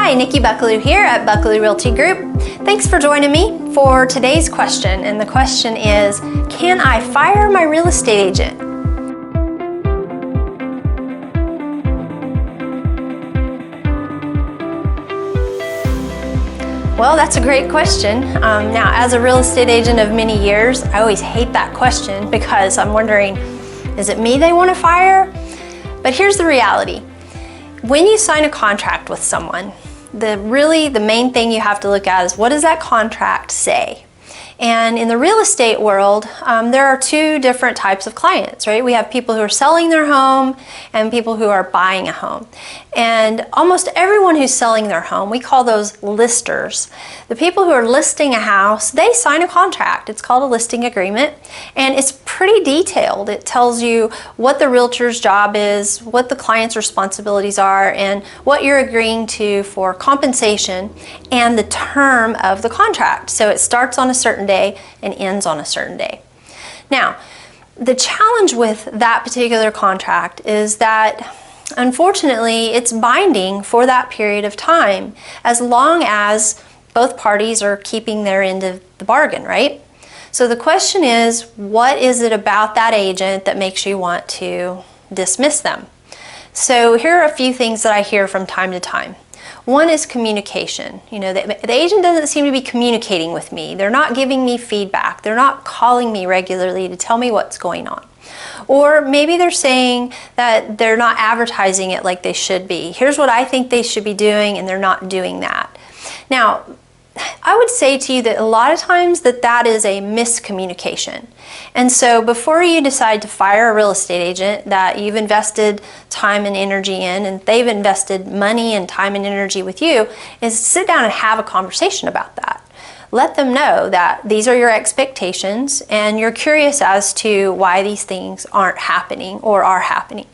Hi, Nikki Buckelew here at Buckelew Realty Group. Thanks for joining me for today's question, and the question is, can I fire my real estate agent? Well, that's a great question. Now, as a real estate agent of many years, I always hate that question because I'm wondering, is it me they want to fire? But here's the reality. When you sign a contract with someone, the main thing you have to look at is, what does that contract say? And in the real estate world, there are two different types of clients, right? We have people who are selling their home and people who are buying a home. And almost everyone who's selling their home, we call those listers. The people who are listing a house, they sign a contract. It's called a listing agreement, and it's pretty detailed. It tells you what the realtor's job is, what the client's responsibilities are, and what you're agreeing to for compensation and the term of the contract. So it starts on a certain day and ends on a certain day. Now, the challenge with that particular contract is that unfortunately it's binding for that period of time as long as both parties are keeping their end of the bargain, right? So the question is, what is it about that agent that makes you want to dismiss them? So here are a few things that I hear from time to time. One is communication. You know, the agent doesn't seem to be communicating with me. They're not giving me feedback. They're not calling me regularly to tell me what's going on. Or maybe they're saying that they're not advertising it like they should be. Here's what I think they should be doing, and they're not doing that. Now, I would say to you that a lot of times that is a miscommunication. And so before you decide to fire a real estate agent that you've invested time and energy in, and they've invested money and time and energy with you, is sit down and have a conversation about that. Let them know that these are your expectations and you're curious as to why these things aren't happening or are happening.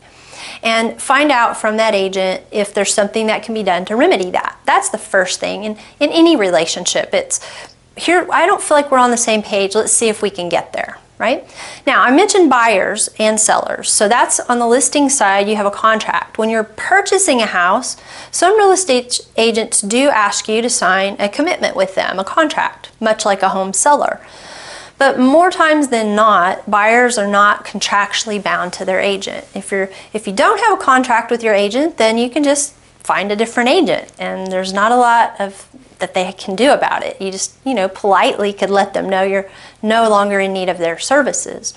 And find out from that agent if there's something that can be done to remedy that. That's the first thing. And in any relationship, it's here, I don't feel like we're on the same page. Let's see if we can get there, right? Now, I mentioned buyers and sellers. So that's on the listing side, you have a contract. When you're purchasing a house, some real estate agents do ask you to sign a commitment with them, a contract, much like a home seller. But more times than not, buyers are not contractually bound to their agent. If you don't have a contract with your agent, then you can just find a different agent, and there's not a lot that they can do about it. You just, politely could let them know you're no longer in need of their services.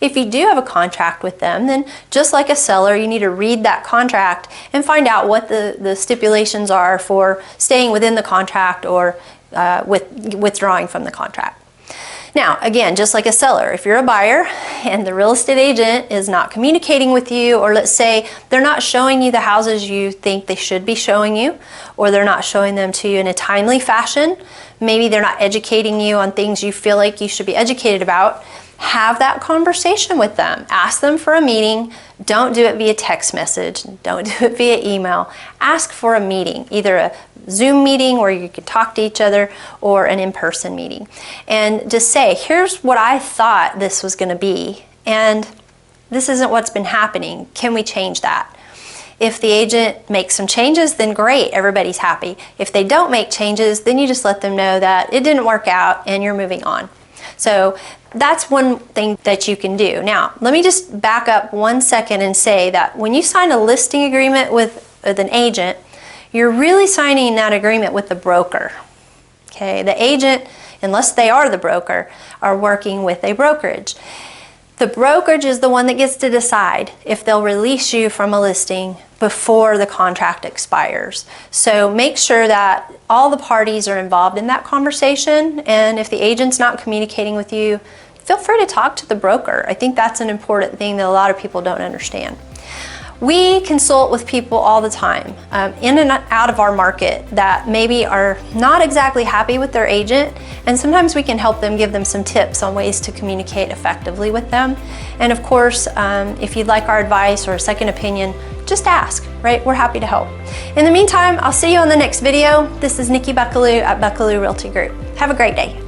If you do have a contract with them, then just like a seller, you need to read that contract and find out what the stipulations are for staying within the contract or withdrawing from the contract. Now, again, just like a seller, if you're a buyer and the real estate agent is not communicating with you, or let's say they're not showing you the houses you think they should be showing you, or they're not showing them to you in a timely fashion, maybe they're not educating you on things you feel like you should be educated about, have that conversation with them. Ask them for a meeting. Don't do it via text message. Don't do it via email. Ask for a meeting, either a Zoom meeting where you can talk to each other or an in-person meeting. And just say, here's what I thought this was going to be, and this isn't what's been happening. Can we change that? If the agent makes some changes, then great, everybody's happy. If they don't make changes, then you just let them know that it didn't work out and you're moving on. So that's one thing that you can do. Now, let me just back up 1 second and say that when you sign a listing agreement with an agent, you're really signing that agreement with the broker. Okay, the agent, unless they are the broker, are working with a brokerage. The brokerage is the one that gets to decide if they'll release you from a listing before the contract expires. So make sure that all the parties are involved in that conversation, and if the agent's not communicating with you, feel free to talk to the broker. I think that's an important thing that a lot of people don't understand. We consult with people all the time in and out of our market that maybe are not exactly happy with their agent, and sometimes we can help them, give them some tips on ways to communicate effectively with them. And of course, if you'd like our advice or a second opinion, just ask, right? We're happy to help. In the meantime, I'll see you on the next video. This is Nikki Buckelew at Buckelew Realty Group. Have a great day.